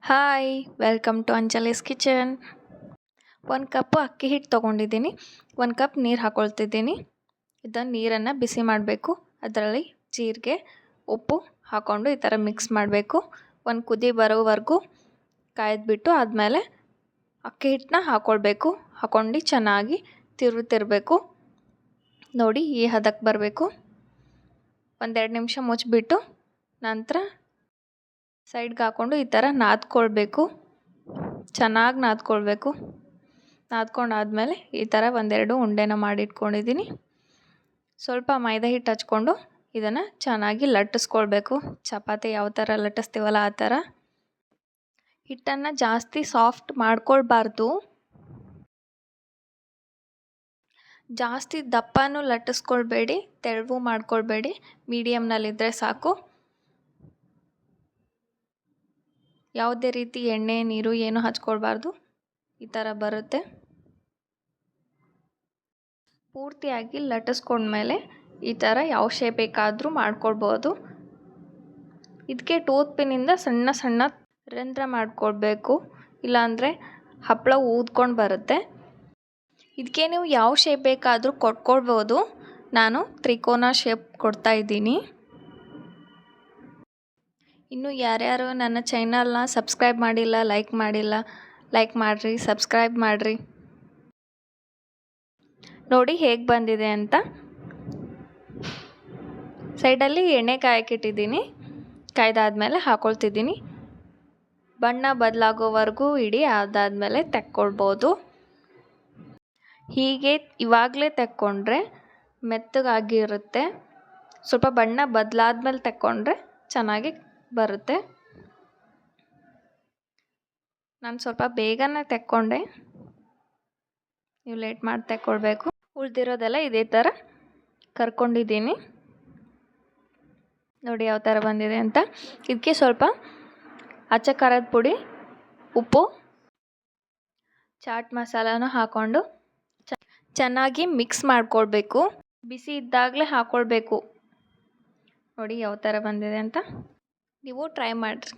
Hi welcome to Anjali's kitchen. 1 cup ಅಕ್ಕಿ ಹಿಟ್ಟು ತೊಗೊಂಡಿದ್ದೀನಿ. 1 ಕಪ್ ನೀರು ಹಾಕ್ಕೊಳ್ತಿದ್ದೀನಿ. ಇದನ್ನು ನೀರನ್ನು ಬಿಸಿ ಮಾಡಬೇಕು. ಅದರಲ್ಲಿ ಜೀರಿಗೆ, ಉಪ್ಪು ಹಾಕ್ಕೊಂಡು ಈ ಥರ ಮಿಕ್ಸ್ ಮಾಡಬೇಕು. ಒಂದು ಕುದಿ ಬರೋವರೆಗೂ ಕಾಯ್ದುಬಿಟ್ಟು ಆದಮೇಲೆ ಅಕ್ಕಿ ಹಿಟ್ಟನ್ನ ಹಾಕ್ಕೊಳ್ಬೇಕು. ಹಾಕ್ಕೊಂಡು ಚೆನ್ನಾಗಿ ತಿರುವುತ್ತಿರಬೇಕು. ನೋಡಿ ಈ ಹದಕ್ಕೆ ಬರಬೇಕು. 1-2 ನಿಮಿಷ ಮುಚ್ಚಿಬಿಟ್ಟು ನಂತರ ಸೈಡ್ಗೆ ಹಾಕ್ಕೊಂಡು ಈ ಥರ ನಾದ್ಕೊಳ್ಬೇಕು. ಚೆನ್ನಾಗಿ ನಾದ್ಕೊಳ್ಬೇಕು. ನಾದ್ಕೊಂಡಾದಮೇಲೆ ಈ ಥರ 1-2 ಉಂಡೆನ ಮಾಡಿಟ್ಕೊಂಡಿದ್ದೀನಿ. ಸ್ವಲ್ಪ ಮೈದಾ ಹಿಟ್ಟು ಹಚ್ಕೊಂಡು ಇದನ್ನು ಚೆನ್ನಾಗಿ ಲಟ್ಟಿಸ್ಕೊಳ್ಬೇಕು. ಚಪಾತಿ ಯಾವ ಥರ ಲಟ್ಟಿಸ್ತೀವಲ್ಲ ಆ ಥರ. ಹಿಟ್ಟನ್ನು ಜಾಸ್ತಿ ಸಾಫ್ಟ್ ಮಾಡ್ಕೊಳ್ಬಾರ್ದು, ಜಾಸ್ತಿ ದಪ್ಪನೂ ಲಟ್ಟಿಸ್ಕೊಳ್ಬೇಡಿ, ತೆಳುವು ಮಾಡ್ಕೊಳ್ಬೇಡಿ. ಮೀಡಿಯಮ್ನಲ್ಲಿದ್ದರೆ ಸಾಕು. ಯಾವುದೇ ರೀತಿ ಎಣ್ಣೆ ನೀರು ಏನು ಹಚ್ಕೊಳ್ಬಾರ್ದು. ಈ ಥರ ಬರುತ್ತೆ. ಪೂರ್ತಿಯಾಗಿ ಲಟ್ಟಿಸ್ಕೊಂಡ್ಮೇಲೆ ಈ ಥರ ಯಾವ ಶೇಪ್ ಬೇಕಾದರೂ ಮಾಡ್ಕೊಳ್ಬೋದು. ಇದಕ್ಕೆ ಟೂತ್ ಪಿನ್ನಿಂದ ಸಣ್ಣ ಸಣ್ಣ ರಂಧ್ರ ಮಾಡ್ಕೊಳ್ಬೇಕು, ಇಲ್ಲಾಂದರೆ ಹಪ್ಪಳ ಊದ್ಕೊಂಡು ಬರುತ್ತೆ. ಇದಕ್ಕೆ ನೀವು ಯಾವ ಶೇಪ್ ಬೇಕಾದರೂ ಕೊಟ್ಕೊಳ್ಬೋದು. ನಾನು ತ್ರಿಕೋನ ಶೇಪ್ ಕೊಡ್ತಾಯಿದ್ದೀನಿ. ಇನ್ನು ಯಾರ್ಯಾರು ನನ್ನ ಚಾನಲ್ನ ಸಬ್ಸ್ಕ್ರೈಬ್ ಮಾಡಿಲ್ಲ, ಲೈಕ್ ಮಾಡಿರಿ, ಸಬ್ಸ್ಕ್ರೈಬ್ ಮಾಡಿರಿ. ನೋಡಿ ಹೇಗೆ ಬಂದಿದೆ ಅಂತ. ಸೈಡಲ್ಲಿ ಎಣ್ಣೆ ಕಾಯಕ್ಕಿಟ್ಟಿದ್ದೀನಿ. ಕಾಯ್ದಾದ್ಮೇಲೆ ಹಾಕ್ಕೊಳ್ತಿದ್ದೀನಿ. ಬಣ್ಣ ಬದಲಾಗೋವರೆಗೂ ಇಡಿ, ಅದಾದಮೇಲೆ ತೆಕ್ಕೊಳ್ಬೋದು. ಹೀಗೆ ಇವಾಗಲೇ ತೆಕ್ಕೊಂಡ್ರೆ ಮೆತ್ತಗಾಗಿರುತ್ತೆ. ಸ್ವಲ್ಪ ಬಣ್ಣ ಬದಲಾದ್ಮೇಲೆ ತೆಕ್ಕೊಂಡ್ರೆ ಚೆನ್ನಾಗಿ ಬರುತ್ತೆ. ನಾನು ಸ್ವಲ್ಪ ಬೇಗನೆ ತೆಕ್ಕೊಂಡೆ, ನೀವು ಲೇಟ್ ಮಾಡಿ ತೆಕ್ಕೊಳ್ಬೇಕು. ಉಳಿದಿರೋದೆಲ್ಲ ಇದೇ ಥರ ಕರ್ಕೊಂಡಿದ್ದೀನಿ. ನೋಡಿ ಯಾವ ಥರ ಬಂದಿದೆ ಅಂತ. ಇದಕ್ಕೆ ಸ್ವಲ್ಪ ಅಚ್ಚ ಖಾರದ ಪುಡಿ, ಉಪ್ಪು, ಚಾಟ್ ಮಸಾಲಾನು ಹಾಕ್ಕೊಂಡು ಚೆನ್ನಾಗಿ ಮಿಕ್ಸ್ ಮಾಡ್ಕೊಳ್ಬೇಕು. ಬಿಸಿ ಇದ್ದಾಗಲೇ ಹಾಕ್ಕೊಳ್ಬೇಕು. ನೋಡಿ ಯಾವ ಥರ ಬಂದಿದೆ ಅಂತ. ನೀವು ಟ್ರೈ ಮಾಡಿರಿ.